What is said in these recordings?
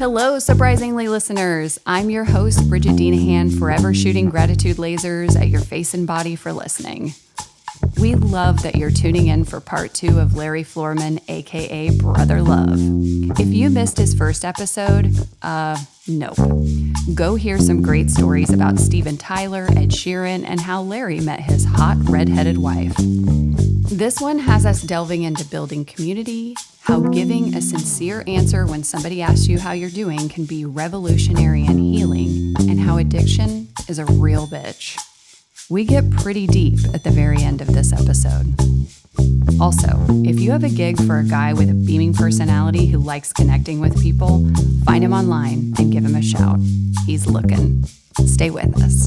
Hello, surprisingly listeners. I'm your host, Bridget Deanahan, forever shooting gratitude lasers at your face and body for listening. We love that you're tuning in for part 2 of Larry Florman, aka Brother Love. If you missed his first episode, nope. Go hear some great stories about Steven Tyler, Ed Sheeran, and how Larry met his hot redheaded wife. This one has us delving into building community, how giving a sincere answer when somebody asks you how you're doing can be revolutionary and healing, and how addiction is a real bitch. We get pretty deep at the very end of this episode. Also, if you have a gig for a guy with a beaming personality who likes connecting with people, find him online and give him a shout. He's looking. Stay with us.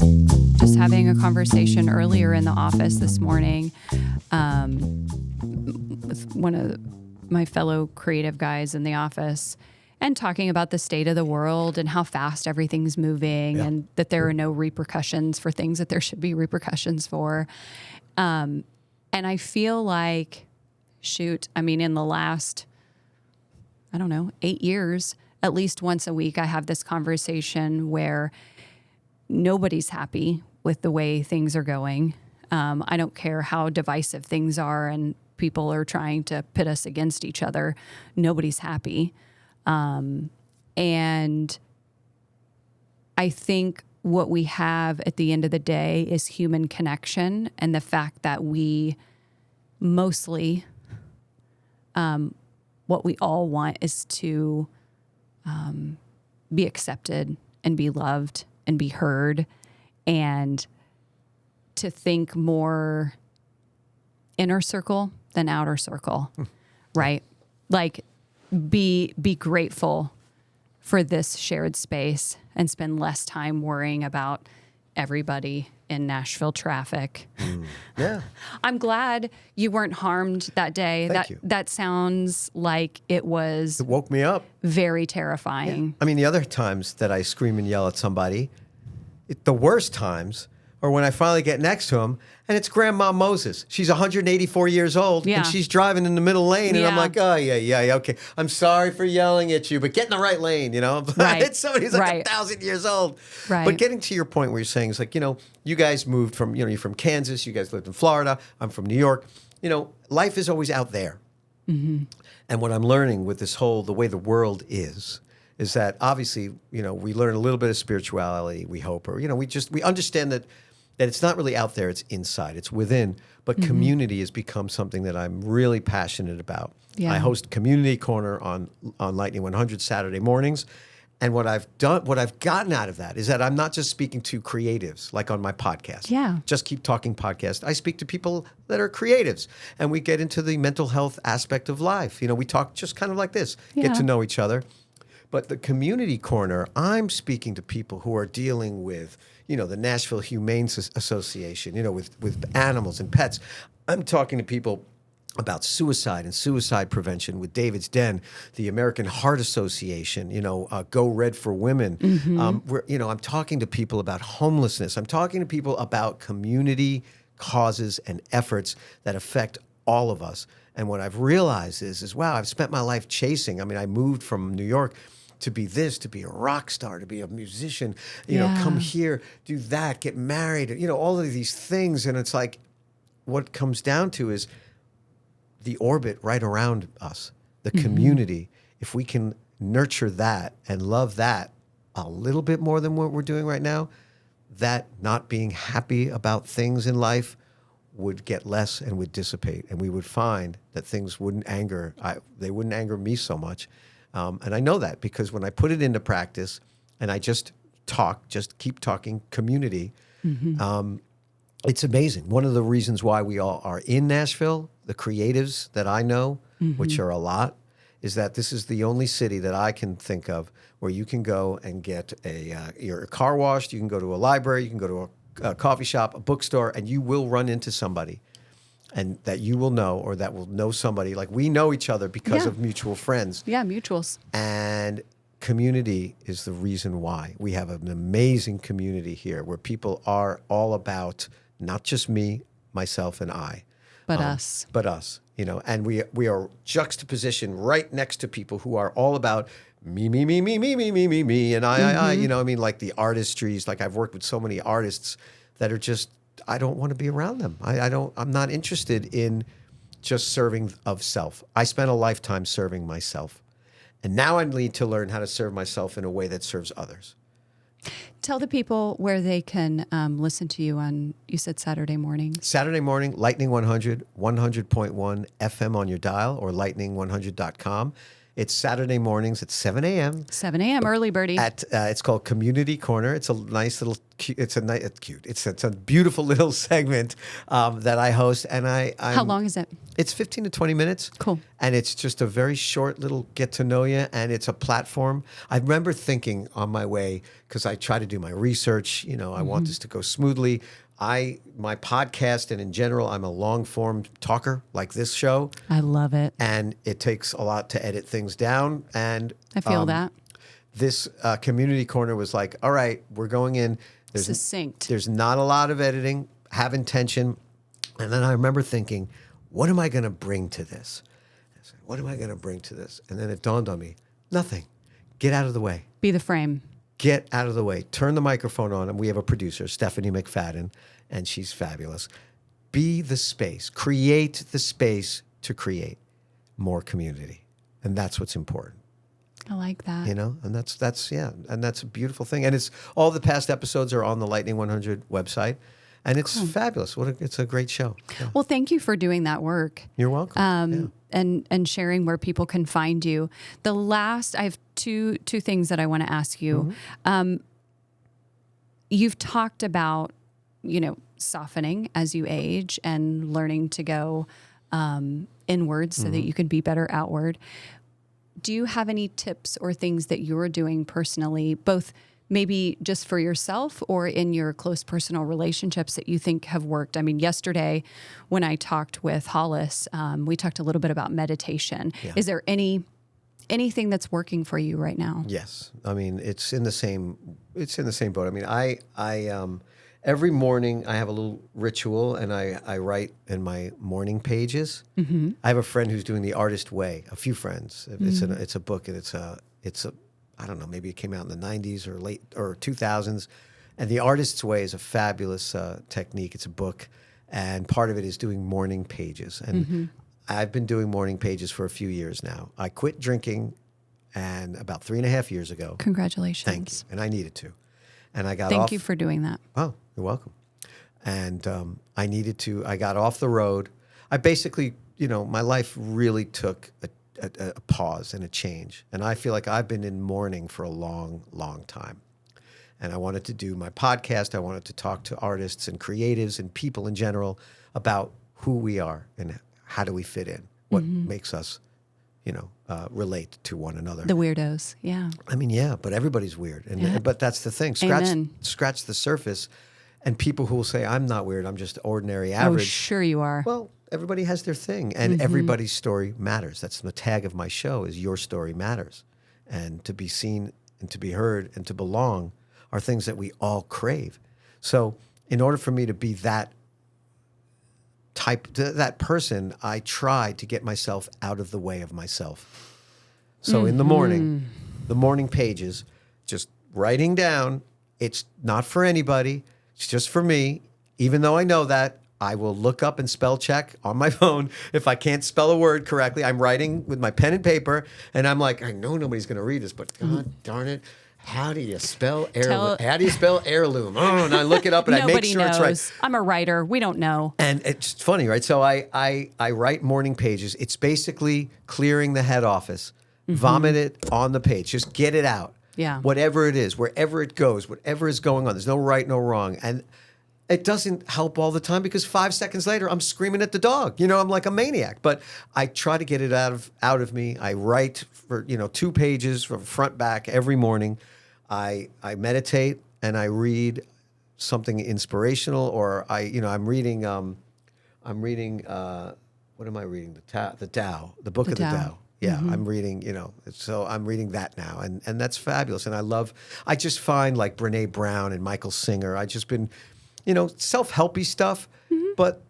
Just having a conversation earlier in the office this morning with one of my fellow creative guys in the office, and talking about the state of the world and how fast everything's moving, and that there are no repercussions for things that there should be repercussions for. And I feel like, in the last, 8 years, at least once a week, I have this conversation where nobody's happy with the way things are going. I don't care how divisive things are and people are trying to pit us against each other. Nobody's happy. And I think what we have at the end of the day is human connection, and the fact that we mostly, what we all want is to be accepted and be loved and be heard, and to think more inner circle than outer circle, right? Like, be grateful for this shared space and spend less time worrying about everybody in Nashville traffic. Yeah. I'm glad you weren't harmed that day. Thank you. That sounds like it woke me up. Very terrifying. Yeah. The other times that I scream and yell at somebody, the worst times are when I finally get next to him, and it's Grandma Moses. She's 184 years old, and she's driving in the middle lane, and I'm like, oh, yeah, okay. I'm sorry for yelling at you, but get in the right lane, Right. It's somebody who's like 1,000 years old. Right. But getting to your point where you're saying, it's like, you guys moved from, you're from Kansas, you guys lived in Florida, I'm from New York. Life is always out there. Mm-hmm. And what I'm learning with this the way the world is that obviously, we learn a little bit of spirituality, we hope, or, we understand that it's not really out there, it's inside, it's within. But community has become something that I'm really passionate about. Yeah. I host Community Corner on Lightning 100 Saturday mornings. And what I've gotten out of that is that I'm not just speaking to creatives like on my podcast. Yeah. Just Keep Talking podcast. I speak to people that are creatives, and we get into the mental health aspect of life. We talk just kind of like this, get to know each other. But the Community Corner, I'm speaking to people who are dealing with, the Nashville Humane Association, with animals and pets. I'm talking to people about suicide and suicide prevention with David's Den, the American Heart Association, Go Red for Women. Mm-hmm. I'm talking to people about homelessness. I'm talking to people about community causes and efforts that affect all of us. And what I've realized is wow, I've spent my life chasing. I moved from New York to be this, to be a rock star, to be a musician, come here, do that, get married, all of these things. And it's like, what it comes down to is the orbit right around us, the community. If we can nurture that and love that a little bit more than what we're doing right now, that not being happy about things in life would get less and would dissipate. And we would find that things wouldn't anger me so much. And I know that because when I put it into practice and I just keep talking community, it's amazing. One of the reasons why we all are in Nashville, the creatives that I know, which are a lot, is that this is the only city that I can think of where you can go and get your car washed, you can go to a library, you can go to a coffee shop, a bookstore, and you will run into somebody and that you will know or that will know somebody. Like we know each other because of mutual friends. Yeah, mutuals. And community is the reason why. We have an amazing community here where people are all about not just me, myself, and I. But us. But us, and we are juxtapositioned right next to people who are all about me, and I, you know, I mean, like the artistries, like I've worked with so many artists that are just, I don't want to be around them. I'm not interested in just serving of self. I spent a lifetime serving myself. And now I need to learn how to serve myself in a way that serves others. Tell the people where they can listen to you on, you said Saturday mornings. Saturday morning, Lightning 100, 100.1 FM on your dial or lightning100.com. It's Saturday mornings at 7 a.m. 7 a.m. early birdie. It's called Community Corner. It's a nice little, it's a beautiful little segment that I host. And How long is it? It's 15 to 20 minutes. Cool. And it's just a very short little get to know you. And it's a platform. I remember thinking on my way, because I try to do my research, you know, I want this to go smoothly. My podcast, and in general, I'm a long form talker like this show. I love it. And it takes a lot to edit things down. And I feel that. This Community Corner was like, all right, we're going in. Succinct. There's not a lot of editing, have intention. And then I remember thinking, what am I going to bring to this? I said, what am I going to bring to this? And then it dawned on me, nothing. Get out of the way. Be the frame. Get out of the way. Turn the microphone on. And we have a producer, Stephanie McFadden, and she's fabulous. Be the space. Create the space to create more community. And that's what's important. I like that. You know, and that's and that's a beautiful thing. And it's all the past episodes are on the Lightning 100 website. And it's fabulous. It's a great show. Yeah. Well, thank you for doing that work. You're welcome. And sharing where people can find you. I have two things that I want to ask you. You've talked about, you know, softening as you age and learning to go inwards so that you can be better outward. Do you have any tips or things that you're doing personally, both maybe just for yourself or in your close personal relationships that you think have worked? I mean, yesterday when I talked with Hollis, we talked a little bit about meditation. Yeah. Is there anything that's working for you right now? Yes. I mean, it's in the same boat. I mean, I every morning I have a little ritual and I write in my morning pages. Mm-hmm. I have a friend who's doing The Artist Way, a few friends. It's a book and it's a I don't know, maybe it came out in the 90s or late or 2000s. And The Artist's Way is a fabulous technique. It's a book. And part of it is doing morning pages. And I've been doing morning pages for a few years now. I quit drinking and about 3.5 years ago. Congratulations. Thank you. And I needed to. And I got Thank you for doing that. Oh, you're welcome. And I got off the road. I basically, you know, my life really took a pause and a change. And I feel like I've been in mourning for a long, long time. And I wanted to do my podcast. I wanted to talk to artists and creatives and people in general about who we are and how do we fit in, what makes us, you know, relate to one another. The weirdos, yeah. I mean, yeah, but everybody's weird. But that's the thing. Scratch the surface. And people who will say, I'm not weird, I'm just ordinary, average. Oh, sure you are. Well, everybody has their thing, and everybody's story matters. That's the tag of my show, is your story matters. And to be seen and to be heard and to belong are things that we all crave. So in order for me to be that person, I try to get myself out of the way of myself. So in the morning pages, just writing down, it's not for anybody, it's just for me. Even though I know that, I will look up and spell check on my phone. If I can't spell a word correctly, I'm writing with my pen and paper, and I'm like, I know nobody's going to read this, but God darn it, how do you spell heirloom? How do you spell heirloom? Oh, and I look it up and I make sure it's right. I'm a writer. We don't know. And it's funny, right? So I write morning pages. It's basically clearing the head office, vomit it on the page, just get it out. Yeah. Whatever it is, wherever it goes, whatever is going on, there's no right, no wrong. And it doesn't help all the time because 5 seconds later, I'm screaming at the dog. You know, I'm like a maniac. But I try to get it out of me. I write for 2 pages from front back every morning. I meditate and I read something inspirational, or I'm reading. What am I reading? The Tao, the book of the Tao. Yeah, I'm reading, so I'm reading that now. And that's fabulous. And I just find like Brene Brown and Michael Singer, I just been, self-helpy stuff, but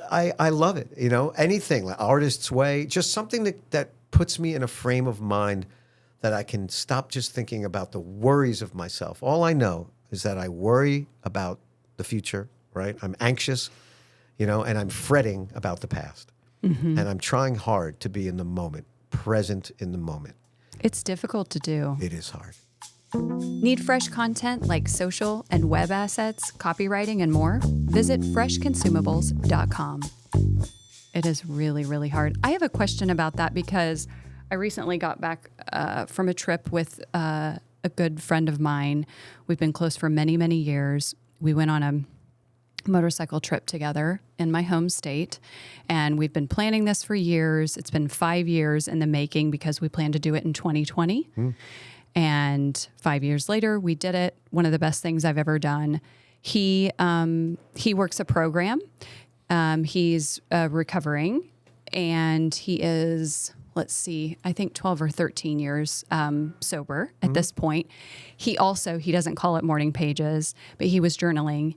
I love it. Anything like Artist's Way, just something that puts me in a frame of mind that I can stop just thinking about the worries of myself. All I know is that I worry about the future, right? I'm anxious, and I'm fretting about the past. And I'm trying hard to be in the moment, present in the moment. It's difficult to do. It is hard. Need fresh content like social and web assets, copywriting, and more? Visit freshconsumables.com. It is really, really hard. I have a question about that because I recently got back from a trip with a good friend of mine. We've been close for many, many years. We went on a motorcycle trip together in my home state, and we've been planning this for years. It's been 5 years in the making because we planned to do it in 2020. And 5 years later, we did it. One of the best things I've ever done. He works a program. He's recovering, and he is, let's see, I think 12 or 13 years sober at this point. He doesn't call it morning pages, but he was journaling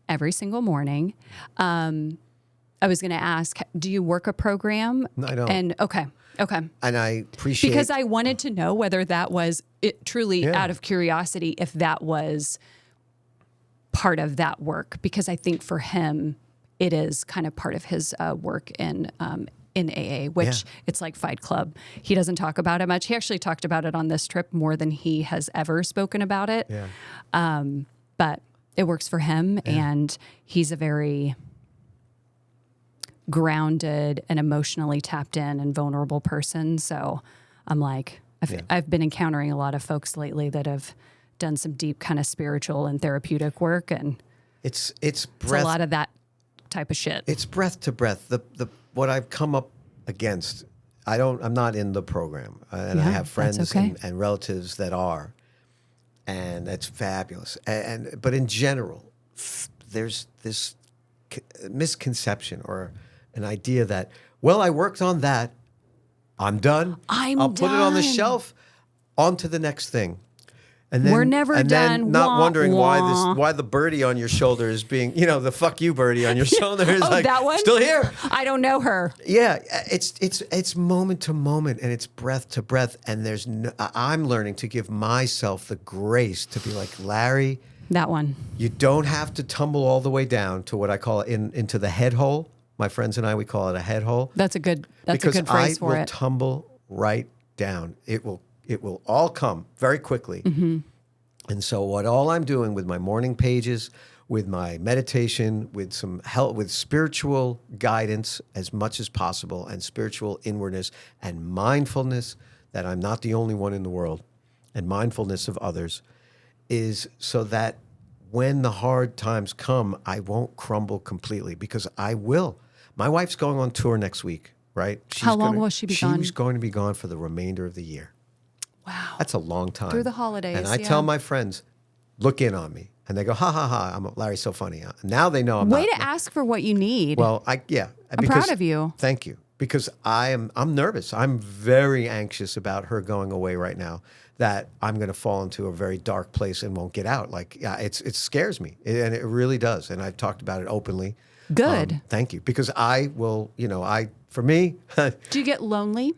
every single morning. I was going to ask, do you work a program? No, I don't. And okay. And I appreciate... Because I wanted to know whether that was truly out of curiosity, if that was part of that work. Because I think for him, it is kind of part of his work in AA, which it's like Fight Club. He doesn't talk about it much. He actually talked about it on this trip more than he has ever spoken about it. But it works for him, and he's a very grounded and emotionally tapped in and vulnerable person. So I'm like, I've been encountering a lot of folks lately that have done some deep kind of spiritual and therapeutic work, and it's a lot of that type of shit. It's breath to breath. The what I've come up against, I'm not in the program, and I have friends and relatives that are, and that's fabulous. But in general, there's this misconception or an idea that, well, I worked on that, I'm done. I'll put it on the shelf, on to the next thing. And then, we're never done. Then not wondering why the birdie on your shoulder is being, the fuck you birdie on your shoulder is like, that one? Still here. I don't know her. Yeah, it's moment to moment, and it's breath to breath. And I'm learning to give myself the grace to be like, Larry, that one. You don't have to tumble all the way down to what I call into the head hole. My friends and I, we call it a head hole. That's a good phrase for it. Because I will tumble right down. It will all come very quickly. And so all I'm doing with my morning pages, with my meditation, with some help, with spiritual guidance as much as possible, and spiritual inwardness and mindfulness that I'm not the only one in the world, and mindfulness of others, is so that when the hard times come, I won't crumble completely, because I will. My wife's going on tour next week, right? How long will she be gone? She's going to be gone for the remainder of the year. Wow. That's a long time. Through the holidays. And I tell my friends, look in on me. And they go, ha, ha, ha. Larry's so funny. Now they know I'm Way to ask for what you need. Well, I'm proud of you. Thank you. Because I'm nervous. I'm very anxious about her going away right now, that I'm going to fall into a very dark place and won't get out. Like, it scares me. And it really does. And I've talked about it openly. Good. Thank you. Because I will, for me. Do you get lonely?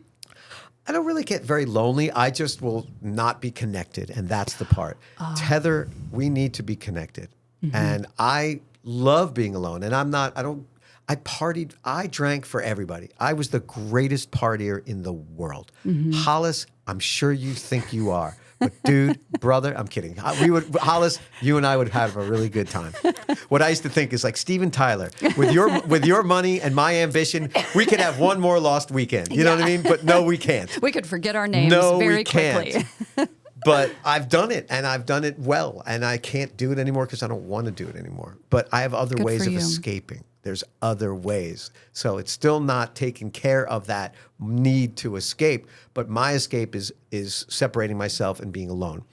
I don't really get very lonely. I just will not be connected, and that's the part. Tether, we need to be connected. And I love being alone, and I partied, I drank for everybody. I was the greatest partier in the world. Hollis, I'm sure you think you are. But dude, brother, I'm kidding. Hollis, you and I would have a really good time. What I used to think is like, Steven Tyler, with your money and my ambition, we could have one more lost weekend. You know what I mean? But no, we can't. We could forget our names very quickly. But I've done it, and I've done it well, and I can't do it anymore because I don't want to do it anymore. But I have other ways of escaping. There's other ways. So it's still not taking care of that need to escape, but my escape is separating myself and being alone.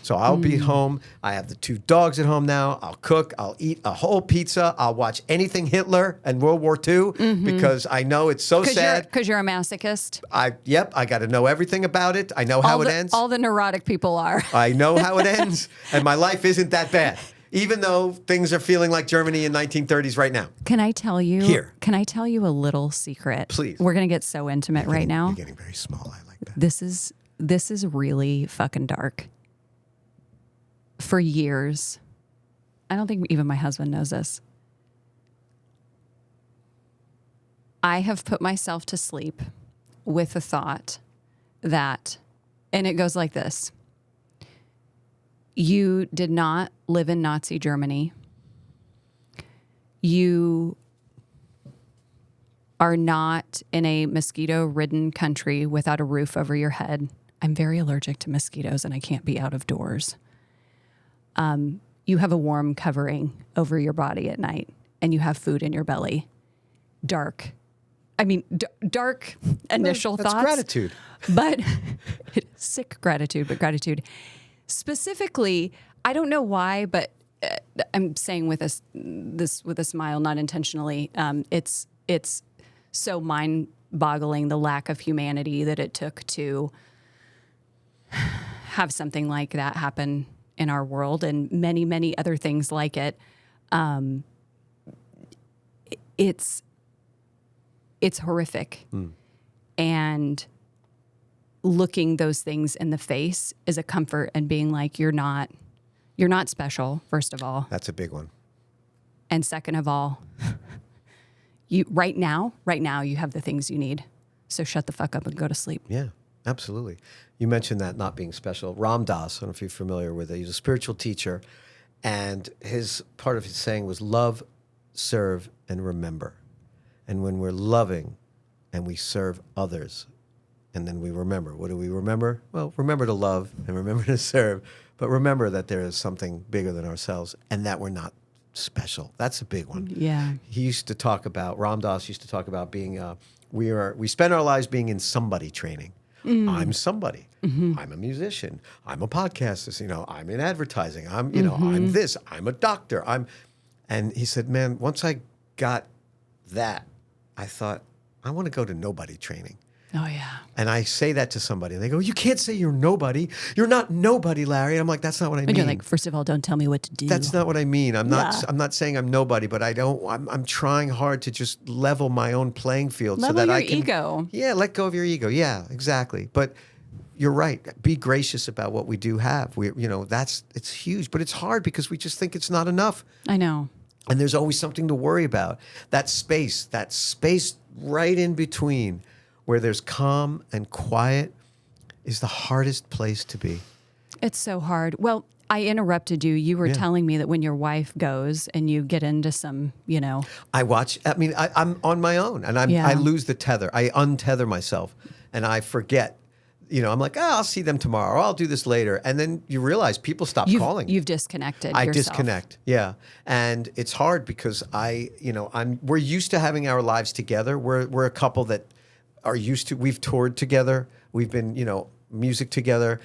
So I'll be home. I have the 2 dogs at home now. I'll cook. I'll eat a whole pizza. I'll watch anything Hitler and World War II because I know it's so sad. Because you're a masochist. I got to know everything about it. I know how it ends. All the neurotic people are. I know how it ends, and my life isn't that bad. Even though things are feeling like Germany in 1930s right now. Can I tell you? Here. Can I tell you a little secret? Please. We're going to get so intimate right now. You're getting very small. I like that. This is this is really fucking dark. For years, I don't think even my husband knows this. I have put myself to sleep with the thought that, and it goes like this. You did not live in Nazi Germany. You are not in a mosquito-ridden country without a roof over your head. I'm very allergic to mosquitoes and I can't be out of doors. You have a warm covering over your body at night and you have food in your belly. Dark. I mean, dark initial That's thoughts. gratitude. But sick gratitude, but gratitude. Specifically, I don't know why, but I'm saying with this with a smile, not intentionally. It's so mind-boggling, the lack of humanity that it took to have something like that happen in our world, and many, many other things like it. It's horrific. And looking those things in the face is a comfort, and being like, you're not special, first of all. That's a big one. And second of all, you right now you have the things you need. So shut the fuck up and go to sleep. Yeah, absolutely. You mentioned that not being special. Ram Dass, I don't know if you're familiar with it. He's a spiritual teacher, and part of his saying was love, serve, and remember. And when we're loving and we serve others, and then we remember, what do we remember? Well, remember to love and remember to serve, but remember that there is something bigger than ourselves and that we're not special. That's a big one. Yeah. Ram Dass used to talk about being, we spend our lives being in somebody training. I'm somebody. I'm a musician. I'm a podcaster. I'm in advertising. I'm this. I'm a doctor. And he said, man, once I got that, I thought, I want to go to nobody training. Oh, yeah. And I say that to somebody, and they go, you can't say you're nobody. You're not nobody, Larry. And I'm like, that's not what I mean. And you're like, first of all, don't tell me what to do. That's not what I mean. I'm not saying I'm nobody, but I'm trying hard to just level my own playing field level so that your I can ego. Yeah, let go of your ego. Yeah, exactly. But you're right. Be gracious about what we do have. It's huge, but it's hard because we just think it's not enough. I know. And there's always something to worry about. That space right in between where there's calm and quiet is the hardest place to be. It's so hard. Well, I interrupted you. You were telling me that when your wife goes and you get into some, I'm on my own and I lose the tether. I untether myself and I forget. I'm like, I'll see them tomorrow. Or I'll do this later. And then you realize people stop calling. You've disconnected I yourself. disconnect, yeah. And it's hard because we're used to having our lives together. We're a couple that are used to, we've toured together. We've been, music together.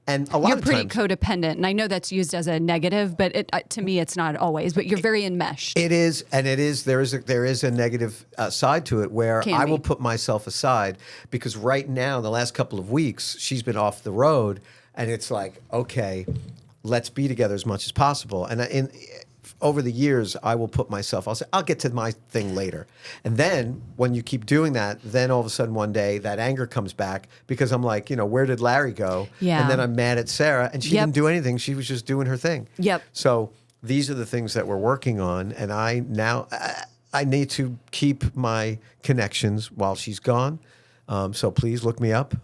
And a lot you're of pretty times, codependent, and I know that's used as a negative, but to me, it's not always. But you're very enmeshed. It is, and it is. There is a negative side to it where I will put myself aside because right now, the last couple of weeks, she's been off the road, and it's like, okay, let's be together as much as possible. And over the years, I will put myself. I'll say, I'll get to my thing later, and then when you keep doing that, then all of a sudden one day that anger comes back because I'm like, where did Larry go? Yeah. And then I'm mad at Sarah, and she didn't do anything. She was just doing her thing. Yep. So these are the things that we're working on, and I need to keep my connections while she's gone. So please look me up.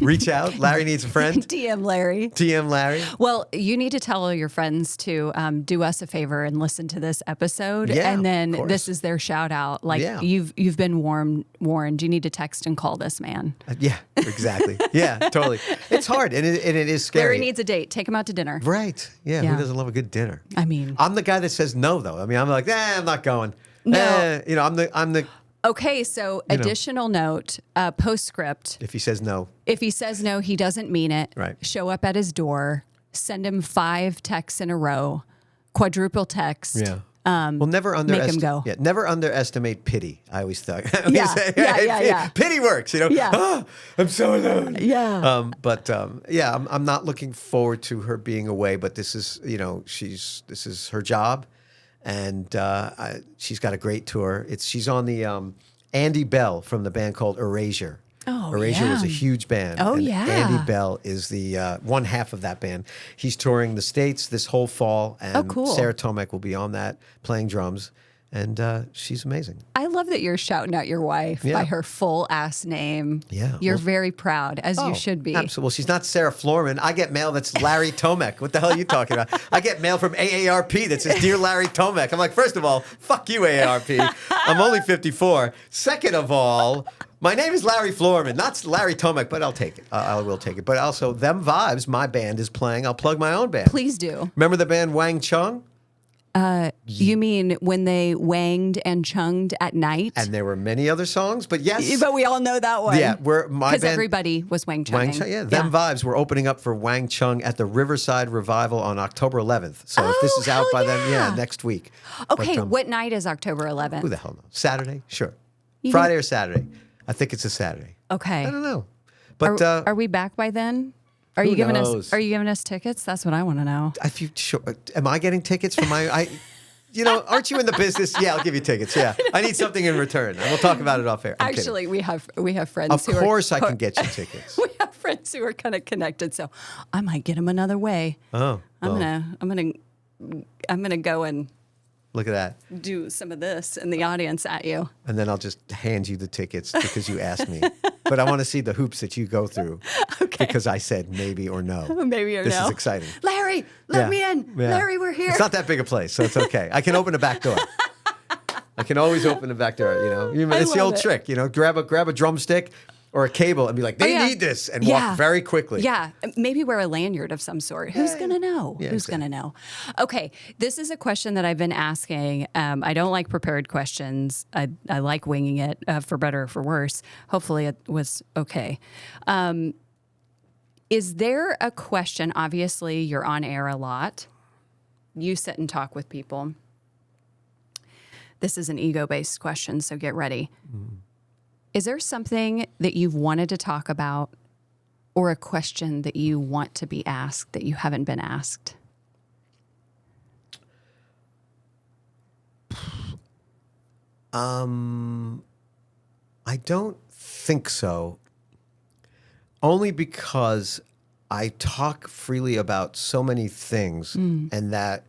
Reach out. Larry needs a friend. DM Larry. DM Larry. Well, you need to tell all your friends to do us a favor and listen to this episode. Yeah, and then of course. this is their shout out. Like you've been warned. You need to text and call this man. Yeah, exactly. Yeah, totally. It's hard and it is scary. Larry needs a date. Take him out to dinner. Right. Yeah. Who doesn't love a good dinner? I mean, I'm the guy that says no, though. I mean, I'm like, I'm not going. No. I'm the. Okay, so additional note, postscript. If he says no. If he says no, he doesn't mean it. Right. Show up at his door. Send him 5 texts in a row. Quadruple text. Yeah. Well, never make him go. Yeah, never underestimate pity. I always thought. Yeah. Pity works. Yeah. Oh, I'm so alone. Yeah. I'm not looking forward to her being away. But this is, this is her job, and she's got a great tour. She's on the Andy Bell from the band called Erasure. Oh, Erasure was a huge band. Oh, and yeah. Andy Bell is the one half of that band. He's touring the States this whole fall. And cool. Sarah Tomek will be on that, playing drums. And she's amazing. I love that you're shouting out your wife by her full ass name. Yeah. You're very proud, as you should be. Absolutely. Well, she's not Sarah Florman. I get mail that's Larry Tomek. What the hell are you talking about? I get mail from AARP that says, Dear Larry Tomek. I'm like, first of all, fuck you, AARP. I'm only 54. Second of all, my name is Larry Florman, not Larry Tomek, but I'll take it. I will take it. But also, Them Vibes, my band is playing. I'll plug my own band. Please do. Remember the band Wang Chung? You mean when they wanged and chunged at night? And there were many other songs, but yes. But we all know that one. Yeah, my band. Because everybody was Wang Chunging. Wang Chung, yeah. Them Vibes were opening up for Wang Chung at the Riverside Revival on October 11th. So if this is out by then, next week. Okay, But, what night is October 11th? who the hell knows? Saturday? Sure. Friday or Saturday? I think it's a Saturday. Okay. I don't know. But are we back by then? Are you giving knows? us? Are you giving us tickets? That's what I want to know. if you sure, am I getting tickets for my? Aren't you in the business? Yeah, I'll give you tickets. Yeah, I need something in return, and we'll talk about it off air. I'm Actually, kidding. we have friends. Of course, I can get you tickets. We have friends who are kind of connected, so I might get them another way. Oh, I'm gonna go and look at that. do some of this in the audience at you. And then I'll just hand you the tickets because you asked me. But I want to see the hoops that you go through. Okay. Because I said maybe or no. Maybe or this no. is exciting. Larry, let me in. Yeah. Larry, we're here. It's not that big a place, so it's okay. I can open a back door. I can always open the back door, It's the love old it. trick, grab a drumstick or a cable and be like, they need this, and walk very quickly. Yeah, maybe wear a lanyard of some sort. Who's going to know? Yeah, Who's going to know? Okay, this is a question that I've been asking. I don't like prepared questions. I like winging it, for better or for worse. Hopefully it was okay. Is there a question? Obviously, you're on air a lot. You sit and talk with people. This is an ego-based question, so get ready. Mm. Is there something that you've wanted to talk about or a question that you want to be asked that you haven't been asked? I don't think so. Only because I talk freely about so many things and that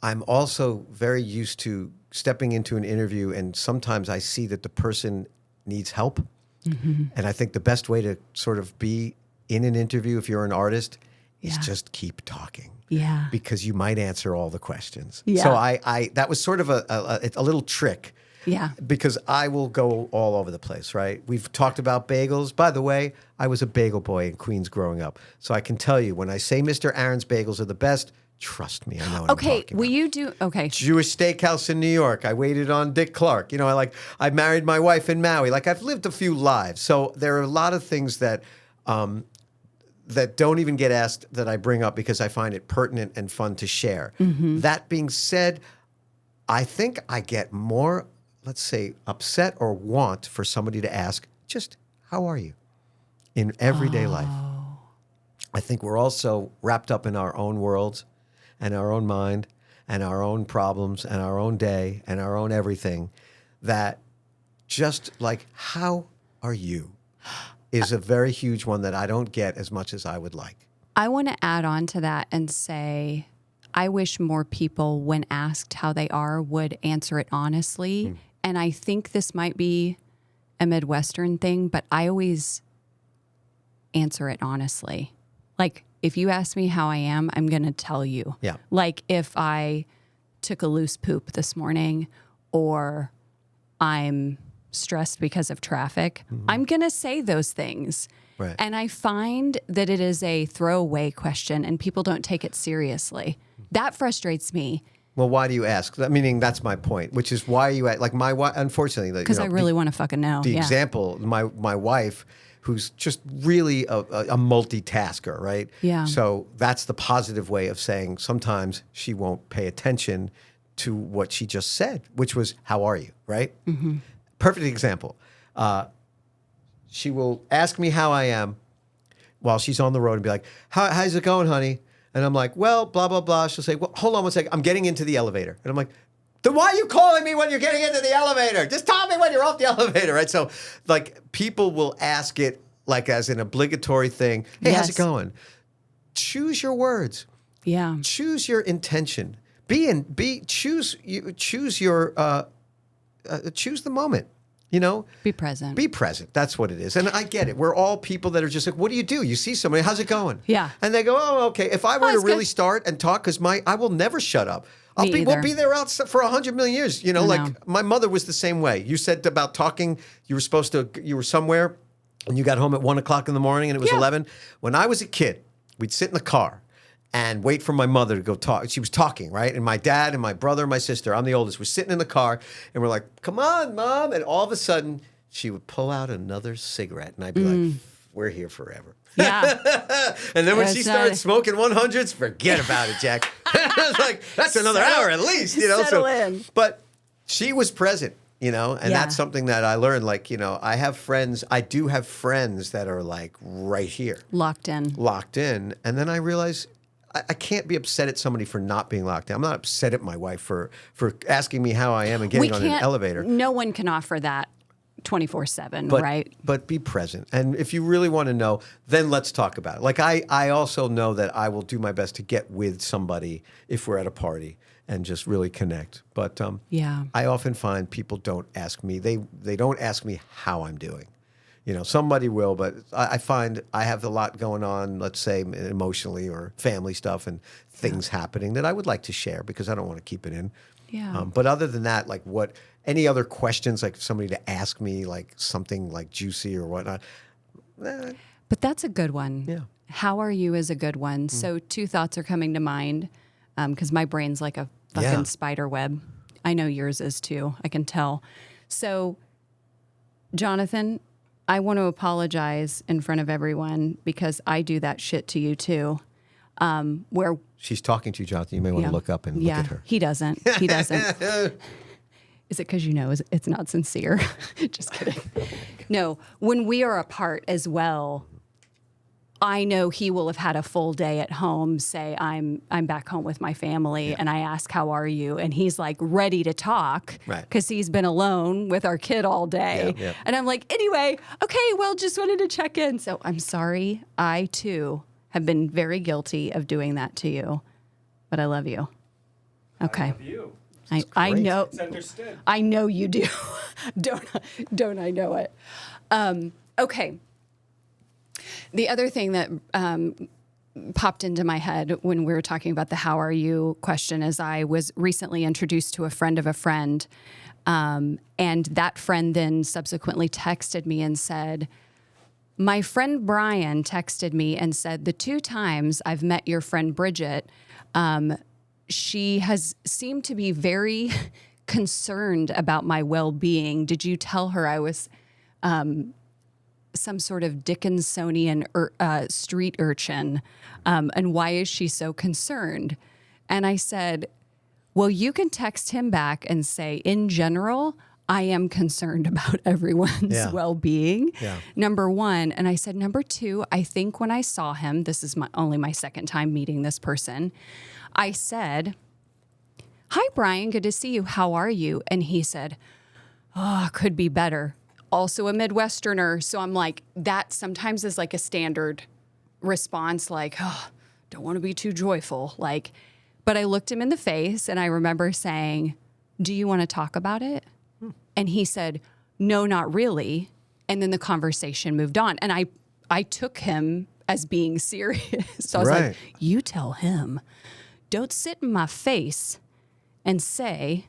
I'm also very used to stepping into an interview and sometimes I see that the person needs help. Mm-hmm. And I think the best way to sort of be in an interview, if you're an artist, is just keep talking. Yeah. Because you might answer all the questions. Yeah. So I that was sort of a little trick. Yeah. Because I will go all over the place, right? We've talked about bagels. By the way, I was a bagel boy in Queens growing up. So I can tell you, when I say Mr. Aaron's bagels are the best, trust me, I know what I'm talking about. Will you do, okay. Jewish Steakhouse in New York. I waited on Dick Clark. I married my wife in Maui. I've lived a few lives. So there are a lot of things that that don't even get asked that I bring up because I find it pertinent and fun to share. Mm-hmm. That being said, I think I get more, let's say, upset or want for somebody to ask, just, how are you? In everyday life. I think we're also wrapped up in our own worlds and our own mind and our own problems and our own day and our own everything, that just like, how are you, is a very huge one that I don't get as much as I would like. I want to add on to that and say, I wish more people, when asked how they are, would answer it honestly. And I think this might be a Midwestern thing, but I always answer it honestly. Like, if you ask me how I am, I'm going to tell you. Yeah. Like, if I took a loose poop this morning or I'm stressed because of traffic, I'm going to say those things. Right. And I find that it is a throwaway question and people don't take it seriously. That frustrates me. Well, why do you ask? Meaning, that's my point, which is why you ask. Like my wife, unfortunately. Because I really want to fucking know. The example, my wife, who's just really a multitasker, right? Yeah. So that's the positive way of saying sometimes she won't pay attention to what she just said, which was, how are you, right? Mm-hmm. Perfect example. She will ask me how I am while she's on the road and be like, how's it going, honey? And I'm like, well, blah, blah, blah. She'll say, well, hold on one second. I'm getting into the elevator. And I'm like, Then why are you calling me when you're getting into the elevator? Just tell me when you're off the elevator, right? So, like, people will ask it like as an obligatory thing. Hey, how's it going? Choose your words. Yeah. Choose your intention. Choose your choose the moment. You know, be present. Be present. That's what it is. And I get it. We're all people that are just like, what do? You see somebody, how's it going? Yeah. And they go, oh, okay. If I were to really start and talk, because I will never shut up. We'll be there out for 100 million years. You know, like my mother was the same way. You said about talking, you were somewhere and you got home at 1 o'clock in the morning and it was 11. When I was a kid, we'd sit in the car and wait for my mother to go talk. She was talking, right? And my dad and my brother and my sister, I'm the oldest, we're sitting in the car and we're like, come on, Mom. And all of a sudden, she would pull out another cigarette and I'd be like, we're here forever. Yeah. And then when she started smoking 100s, forget about it, Jack. I was like, that's another hour at least, you know? Settle in. But she was present, you know? And that's something that I learned. Like, you know, I do have friends that are like right here. Locked in. And then I realized I can't be upset at somebody for not being locked in. I'm not upset at my wife for asking me how I am and getting on an elevator. No one can offer that 24/7, right? But be present. And if you really want to know, then let's talk about it. Like I also know that I will do my best to get with somebody if we're at a party and just really connect. But I often find people don't ask me. They don't ask me how I'm doing. You know, somebody will, but I find I have a lot going on, let's say emotionally or family stuff and things happening that I would like to share because I don't want to keep it in. Yeah. But other than that, like any other questions, like somebody to ask me, like something like juicy or whatnot. But that's a good one. Yeah. How are you is a good one. So 2 thoughts are coming to mind because my brain's like a fucking spider web. I know yours is too. I can tell. So, Jonathan, I want to apologize in front of everyone because I do that shit to you too. Where she's talking to you, Jonathan. You may want to look up and look at her. He doesn't. He doesn't. Is it because you know it's not sincere? Just kidding. No, when we are apart as well, I know he will have had a full day at home. Say I'm back home with my family, and I ask how are you, and he's like ready to talk because he's been alone with our kid all day, and I'm like, anyway, okay, well, just wanted to check in. So I'm sorry. I too have been very guilty of doing that to you, but I love you. Okay. I love you. I know. It's understood. I know you do. Don't I know it? Okay. The other thing that popped into my head when we were talking about the "How are you?" question is I was recently introduced to a friend of a friend, and that friend then subsequently texted me and said, "My friend Brian texted me and said the 2 times I've met your friend Bridget." She has seemed to be very concerned about my well-being. Did you tell her I was some sort of Dickinsonian street urchin? And why is she so concerned? And I said, well, you can text him back and say, in general, I am concerned about everyone's well-being, number 1. And I said, number 2, I think when I saw him, this is only my second time meeting this person, I said, hi, Brian, good to see you. How are you? And he said, oh, could be better. Also a Midwesterner. So I'm like, that sometimes is like a standard response, like, oh, don't want to be too joyful. Like, but I looked him in the face and I remember saying, do you want to talk about it? And he said, no, not really. And then the conversation moved on. And I took him as being serious. So I was like, you tell him. Don't sit in my face and say,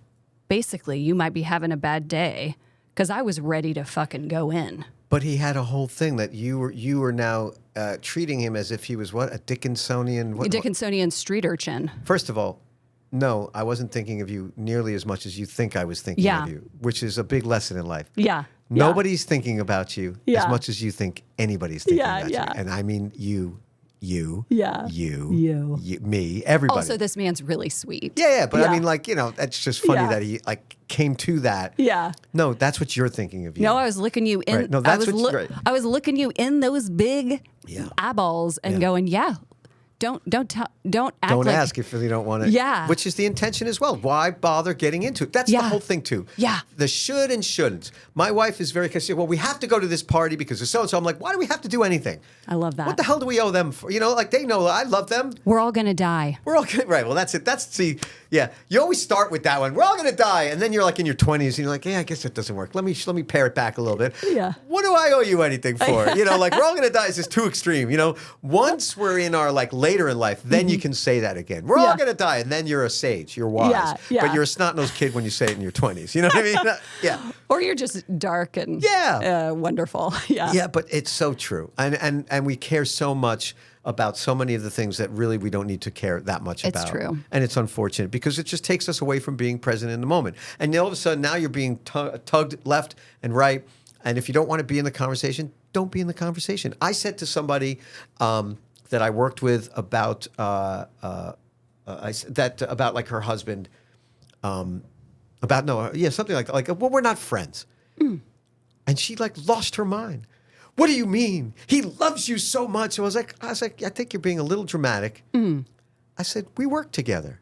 basically, you might be having a bad day, because I was ready to fucking go in. But he had a whole thing that you were now treating him as if he was what? A Dickinsonian? A Dickinsonian street urchin. First of all, no, I wasn't thinking of you nearly as much as you think I was thinking of you, which is a big lesson in life. Yeah. Nobody's thinking about you as much as you think anybody's thinking about you. And I mean you, me, everybody. Also, this man's really sweet. Yeah, but I mean, like, you know, it's just funny that he like came to that. Yeah. No, that's what you're thinking of you. No, I was looking you in. Right. No, that's I was looking you in those big eyeballs and going, Don't act Don't like, ask if you don't want it. Yeah. Which is the intention as well. Why bother getting into it? That's the whole thing too. Yeah. The should and shouldn't. My wife is very concerned. Well, we have to go to this party because of so-and-so. I'm like, why do we have to do anything? I love that. What the hell do we owe them for? You know, like they know I love them. We're all going to die. We're all good. Right. Well, that's it. Yeah. You always start with that one. We're all going to die. And then you're like in your 20s and you're like, yeah, I guess that doesn't work. Let me pare it back a little bit. Yeah. What do I owe you anything for? You know, like we're all going to die is just too extreme. You know, once we're in our like later in life, then you can say that again. We're all going to die. And then you're a sage. You're wise. Yeah, yeah. But you're a snot-nosed kid when you say it in your 20s. You know what I mean? Yeah. Or you're just dark and wonderful. Yeah. Yeah, but it's so true. And we care so much about so many of the things that really we don't need to care that much about. It's true. And it's unfortunate because it just takes us away from being present in the moment. And all of a sudden now you're being tugged left and right. And if you don't want to be in the conversation, don't be in the conversation. I said to somebody that I worked with about about like her husband, something like that. Like, well, we're not friends. And she like lost her mind. What do you mean? He loves you so much. I was like, I think you're being a little dramatic. I said, we work together.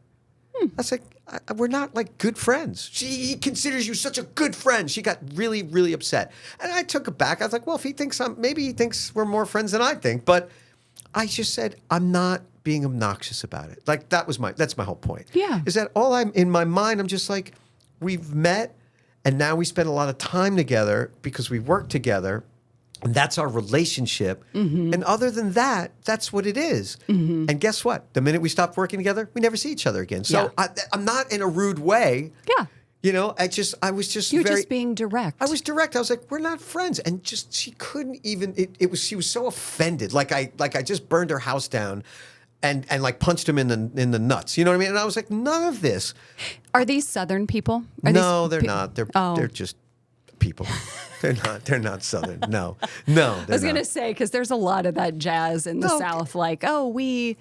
I was like, we're not like good friends. He considers you such a good friend. She got really, really upset. And I took it back. I was like, well, if he thinks maybe he thinks we're more friends than I think. But I just said, I'm not being obnoxious about it. Like that's my whole point. Yeah. Is that in my mind, I'm just like, we've met and now we spend a lot of time together because we work together. And that's our relationship. And other than that, that's what it is. And guess what? The minute we stop working together, we never see each other again. So I'm not in a rude way. Yeah. You know, I was just You're just being direct. I was direct. I was like, we're not friends. And just, she couldn't even, she was so offended. Like I just burned her house down and like punched him in the nuts. You know what I mean? And I was like, none of this. Are these Southern people? No, they're not. They're just people. They're not Southern. No. I was going to say, because there's a lot of that jazz in the South, like, I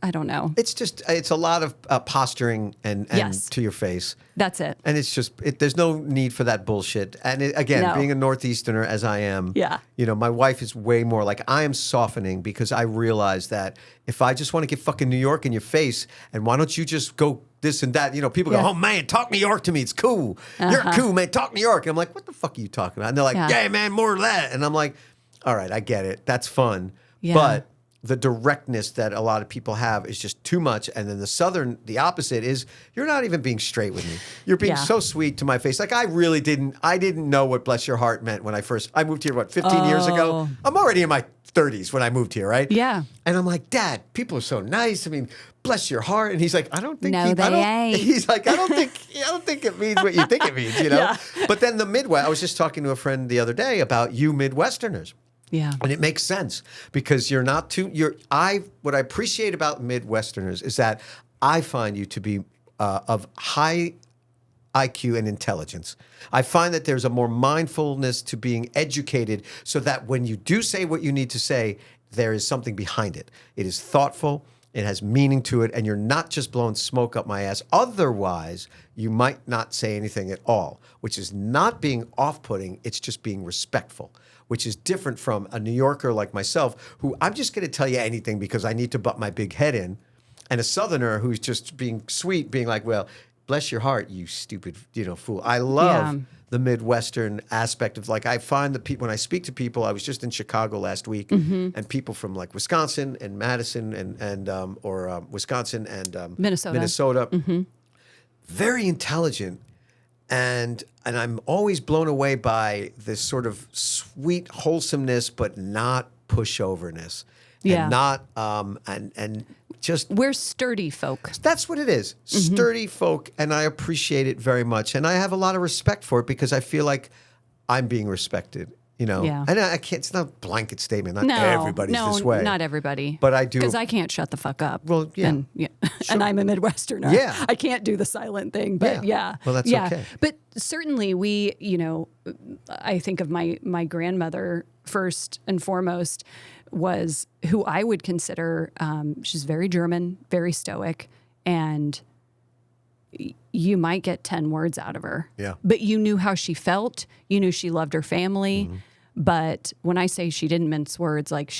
don't know. It's a lot of posturing and to your face. That's it. And it's just, there's no need for that bullshit. And again, being a Northeasterner as I am, you know, my wife is way more like, I am softening because I realize that if I just want to get fucking New York in your face, and why don't you just go this and that, you know, people go, oh man, talk New York to me. It's cool. You're cool, man. Talk New York. And I'm like, what the fuck are you talking about? And they're like, yeah, man, more of that. And I'm like, all right, I get it. That's fun. Yeah. But the directness that a lot of people have is just too much. And then the opposite is you're not even being straight with me. You're being so sweet to my face. Like I didn't know what bless your heart meant when I moved here, 15 years ago? I'm already in my 30s when I moved here, right? Yeah. And I'm like, Dad, people are so nice. I mean, bless your heart. And he's like, I don't think ain't. He's like, I don't think it means what you think it means, you know? Yeah. But then the Midwest, I was just talking to a friend the other day about you Midwesterners. Yeah. And it makes sense because what I appreciate about Midwesterners is that I find you to be of high IQ and intelligence. I find that there's a more mindfulness to being educated so that when you do say what you need to say, there is something behind it. It is thoughtful. It has meaning to it, and you're not just blowing smoke up my ass. Otherwise, you might not say anything at all, which is not being off-putting. It's just being respectful, which is different from a New Yorker like myself, who I'm just going to tell you anything because I need to butt my big head in, and a Southerner who's just being sweet, being like, well, bless your heart, you stupid, fool. I love the Midwestern aspect of, like, I find that when I speak to people, I was just in Chicago last week, and people from like Wisconsin and Madison or Wisconsin and Minnesota, very intelligent, and I'm always blown away by this sort of sweet wholesomeness, but not pushoverness, and not and just we're sturdy folk. That's what it is. Sturdy folk, and I appreciate it very much. And I have a lot of respect for it because I feel like I'm being respected, Yeah. And I can't, it's not a blanket statement. Not everybody's this way. Not everybody. But I do. Because I can't shut the fuck up. Well, yeah. And, and I'm a Midwesterner. Yeah. I can't do the silent thing, but yeah. Well, that's okay. But certainly we, I think of my grandmother first and foremost was who I would consider, she's very German, very stoic, and you might get 10 words out of her. Yeah. But you knew how she felt. You knew she loved her family. But when I say she didn't mince words, like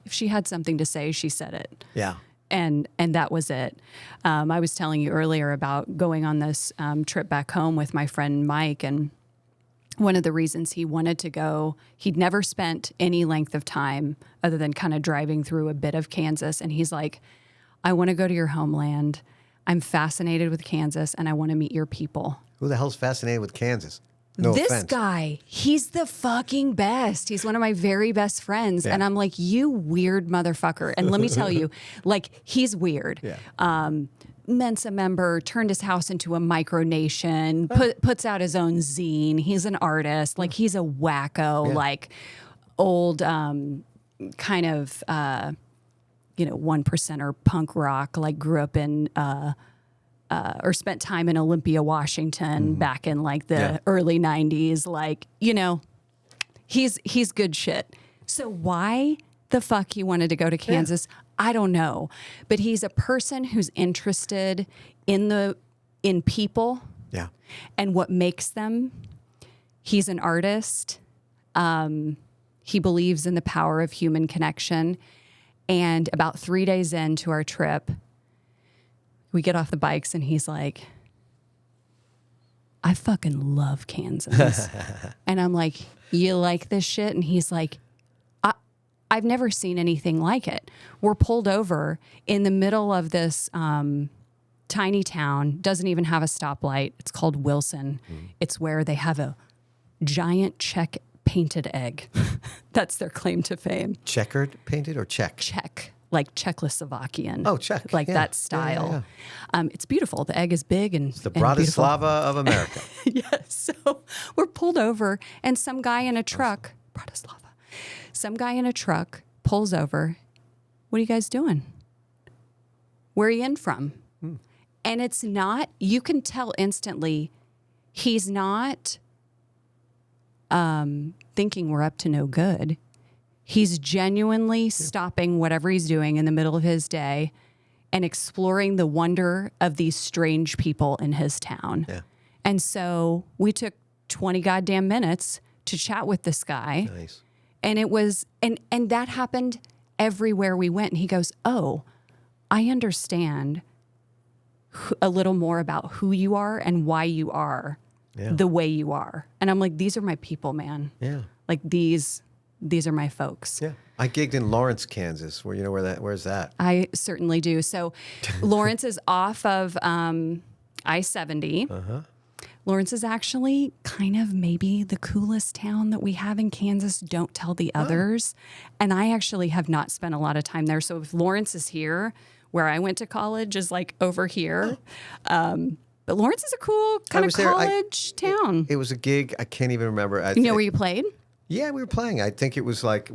if she had something to say, she said it. Yeah. And that was it. I was telling you earlier about going on this trip back home with my friend Mike, and one of the reasons he wanted to go, he'd never spent any length of time other than kind of driving through a bit of Kansas. And he's like, I want to go to your homeland. I'm fascinated with Kansas, and I want to meet your people. Who the hell's fascinated with Kansas? No this offense. guy, he's the fucking best. He's one of my very best friends. And I'm like, you weird motherfucker. And let me tell you, like, he's weird. Yeah. Mensa member, turned his house into a micronation, puts out his own zine. He's an artist. Like, he's a wacko, like old kind of, one percenter punk rock, like grew up in or spent time in Olympia, Washington back in like the early 90s. Like, he's good shit. So why the fuck he wanted to go to Kansas, I don't know. But he's a person who's interested in people and what makes them. He's an artist. He believes in the power of human connection. And about 3 days into our trip, we get off the bikes and he's like, I fucking love Kansas. And I'm like, you like this shit? And he's like, I've never seen anything like it. We're pulled over in the middle of this tiny town, doesn't even have a stoplight. It's called Wilson. It's where they have a giant Czech painted egg. That's their claim to fame. Checkered painted or Czech? Czech, like Czechoslovakian. Oh, Czech. Like that style. It's beautiful. The egg is big and it's the Bratislava of America. Yes. So we're pulled over and some guy in a truck, Bratislava, some guy in a truck pulls over. What are you guys doing? Where are you in from? And it's not, you can tell instantly, he's not thinking we're up to no good. He's genuinely stopping whatever he's doing in the middle of his day and exploring the wonder of these strange people in his town. Yeah. And so we took 20 goddamn minutes to chat with this guy. Nice. And it was, and that happened everywhere we went. And he goes, oh, I understand a little more about who you are and why you are the way you are. And I'm like, these are my people, man. Yeah. Like these are my folks. Yeah. I gigged in Lawrence, Kansas. Where's that? I certainly do. So Lawrence is off of I-70. Uh-huh. Lawrence is actually kind of maybe the coolest town that we have in Kansas. Don't tell the others. And I actually have not spent a lot of time there. So if Lawrence is here, where I went to college is like over here. But Lawrence is a cool kind of college town. It was a gig. I can't even remember. You know where you played? Yeah, we were playing. I think it was like,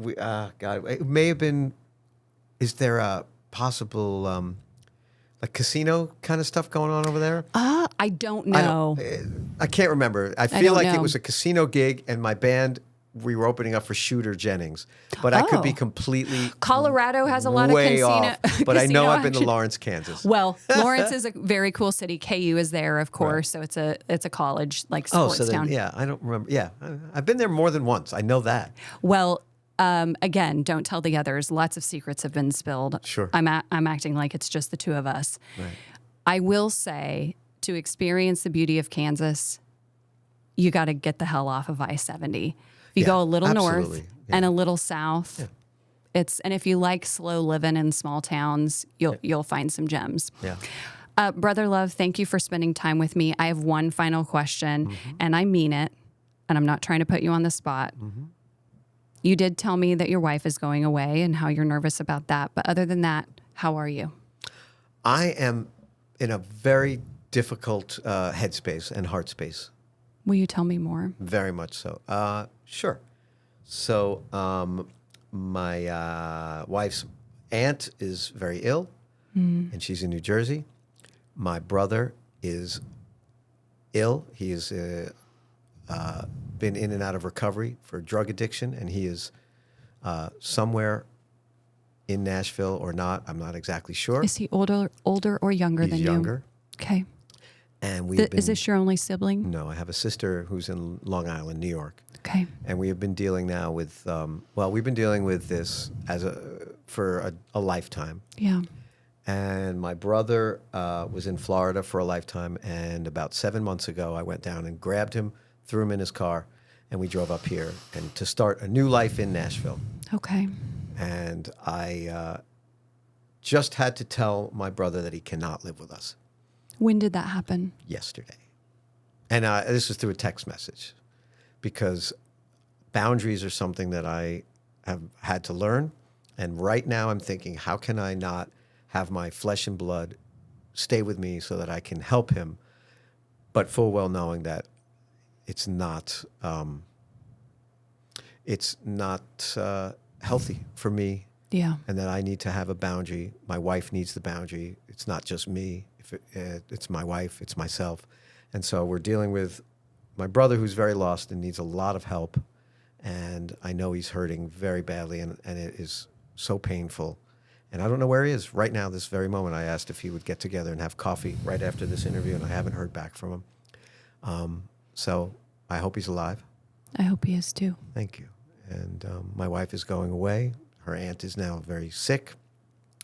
God, it may have been, is there a possible like casino kind of stuff going on over there? I don't know. I can't remember. I feel like it was a casino gig and my band, we were opening up for Shooter Jennings. But I could be completely Colorado has a lot of casino. Off, but I know I've been to Lawrence, Kansas. Well, Lawrence is a very cool city. KU is there, of course. Right. So it's a college like sports town. Yeah, I don't remember. Yeah, I've been there more than once. I know that. Well, again, don't tell the others. Lots of secrets have been spilled. Sure. I'm acting like it's just the two of us. Right. I will say, to experience the beauty of Kansas, you got to get the hell off of I-70. If you go a little north and a little south, and if you like slow living in small towns, you'll find some gems. Yeah. Brother Love, thank you for spending time with me. I have one final question, and I mean it, and I'm not trying to put you on the spot. You did tell me that your wife is going away and how you're nervous about that. But other than that, how are you? I am in a very difficult headspace and heart space. Will you tell me more? Very much so. Sure. So my wife's aunt is very ill, and she's in New Jersey. My brother is ill. He has been in and out of recovery for drug addiction, and he is somewhere in Nashville or not. I'm not exactly sure. Is he older or younger than you? He's younger. Okay. And we have been, Is this your only sibling? No, I have a sister who's in Long Island, New York. Okay. And we have been dealing now with, we've been dealing with this for a lifetime. Yeah. And my brother was in Florida for a lifetime. And about 7 months ago, I went down and grabbed him, threw him in his car, and we drove up here and to start a new life in Nashville. Okay. And I just had to tell my brother that he cannot live with us. When did that happen? Yesterday. And this was through a text message, because boundaries are something that I have had to learn. And right now I'm thinking, how can I not have my flesh and blood stay with me so that I can help him, but full well knowing that it's not healthy for me. Yeah. And that I need to have a boundary. My wife needs the boundary. It's not just me. It's my wife. It's myself. And so we're dealing with my brother, who's very lost and needs a lot of help. And I know he's hurting very badly, and it is so painful. And I don't know where he is right now, this very moment. I asked if he would get together and have coffee right after this interview, and I haven't heard back from him. So I hope he's alive. I hope he is too. Thank you. And my wife is going away. Her aunt is now very sick.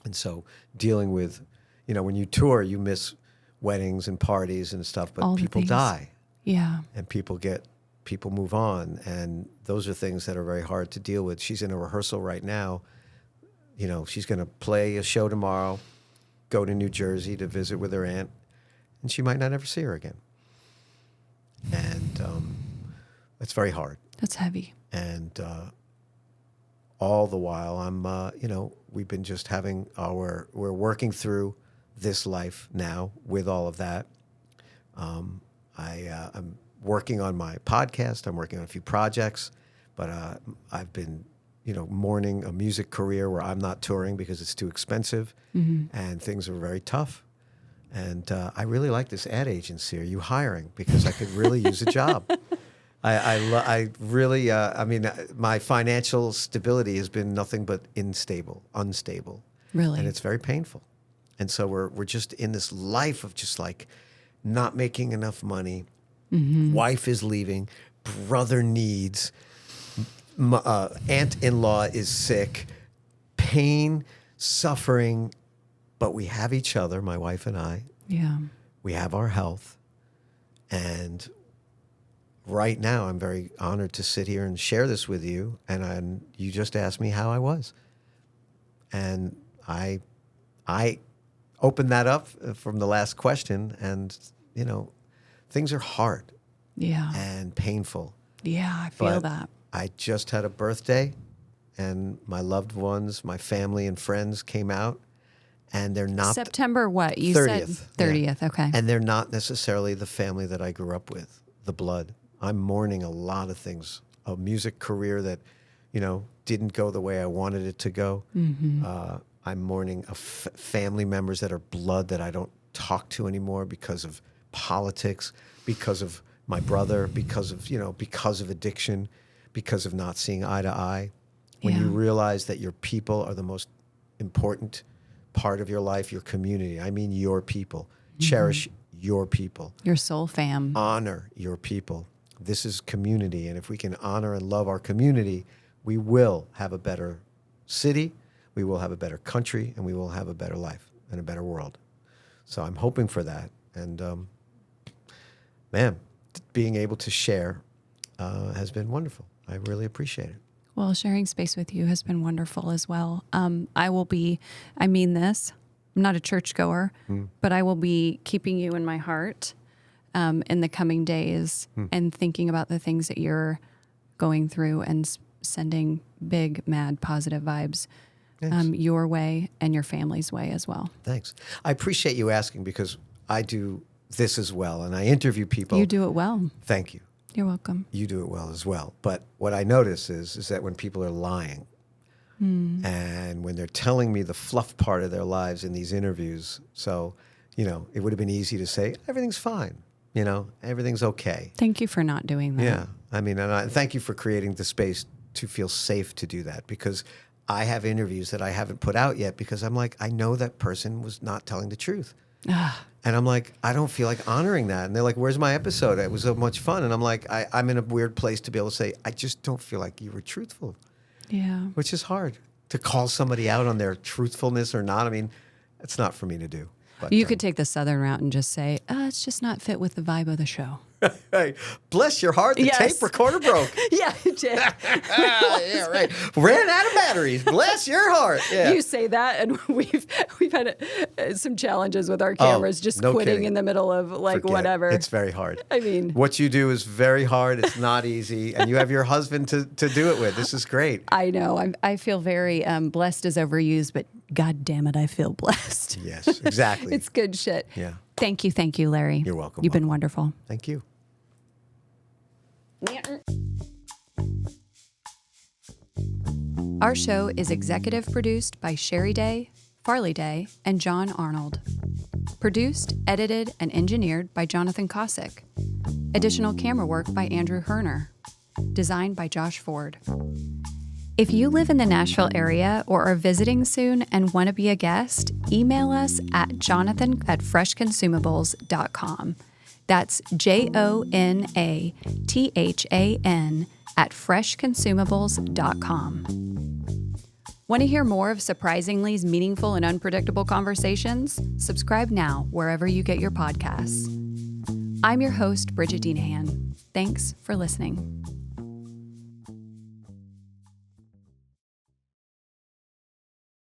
And so dealing with, when you tour, you miss weddings and parties and stuff, but All the people things. die. Yeah. And people move on. And those are things that are very hard to deal with. She's in a rehearsal right now. She's going to play a show tomorrow, go to New Jersey to visit with her aunt, and she might not ever see her again. And it's very hard. That's heavy. And all the while, we've been just having we're working through this life now with all of that. I'm working on my podcast. I'm working on a few projects, but I've been, mourning a music career where I'm not touring because it's too expensive, and things are very tough. And I really like this ad agency. Are you hiring? Because I could really use a job. I really, my financial stability has been nothing but unstable. Really? And it's very painful. And so we're just in this life of just like not making enough money. Wife is leaving. Brother needs. Aunt-in-law is sick. Pain, suffering. But we have each other, my wife and I. Yeah. We have our health. And right now, I'm very honored to sit here and share this with you. And you just asked me how I was. And I opened that up from the last question. And, things are hard. Yeah. And painful. Yeah, I feel But that. I just had a birthday, and my loved ones, my family and friends came out, and they're not September what? You 30th, said 30th, okay. and they're not necessarily the family that I grew up with, the blood. I'm mourning a lot of things, a music career that, didn't go the way I wanted it to go. I'm mourning family members that are blood that I don't talk to anymore because of politics, because of my brother, because of addiction, because of not seeing eye to eye. When you realize that your people are the most important part of your life, your community. I mean your people. Cherish your people. Your soul fam. Honor your people. This is community. And if we can honor and love our community, we will have a better city, we will have a better country, and we will have a better life and a better world. So I'm hoping for that. And, being able to share has been wonderful. I really appreciate it. Well, sharing space with you has been wonderful as well. I mean this, I'm not a churchgoer, but I will be keeping you in my heart in the coming days and thinking about the things that you're going through and sending big, mad, positive vibes your way and your family's way as well. Thanks. I appreciate you asking because I do this as well, and I interview people. You do it well. Thank you. You're welcome. You do it well as well. But what I notice is that when people are lying and when they're telling me the fluff part of their lives in these interviews, so, it would have been easy to say, everything's fine, everything's okay. Thank you for not doing that. Yeah. And thank you for creating the space to feel safe to do that, because I have interviews that I haven't put out yet because I'm like, I know that person was not telling the truth. And I'm like, I don't feel like honoring that. And they're like, where's my episode? It was so much fun. And I'm like, I'm in a weird place to be able to say, I just don't feel like you were truthful. Yeah. Which is hard to call somebody out on their truthfulness or not. I mean, it's not for me to do. But, You could take the Southern route and just say, it's just not fit with the vibe of the show. Hey, bless your heart, the Yes. tape recorder broke. Yeah, it did. Yeah, right. Ran out of batteries. Bless your heart. Yeah. You say that, and we've had some challenges with our cameras, just no quitting kidding. in the middle of like Forget it. whatever. It's very hard. I mean, what you do is very hard. It's not easy. And you have your husband to do it with. This is great. I know. I feel very blessed is overused, but God damn it, I feel blessed. Yes, exactly. It's good shit. Yeah. Thank you, Larry. You're welcome. You've been wonderful. Thank you. Our show is executive produced by Sherry Day, Farley Day, and John Arnold. Produced, edited, and engineered by Jonathan Kosick. Additional camera work by Andrew Herner. Designed by Josh Ford. If you live in the Nashville area or are visiting soon and want to be a guest, email us at jonathan@freshconsumables.com. That's JONATHAN@freshconsumables.com. Want to hear more of Surprisingly's meaningful and unpredictable conversations? Subscribe now wherever you get your podcasts. I'm your host, Bridget Dinahan. Thanks for listening.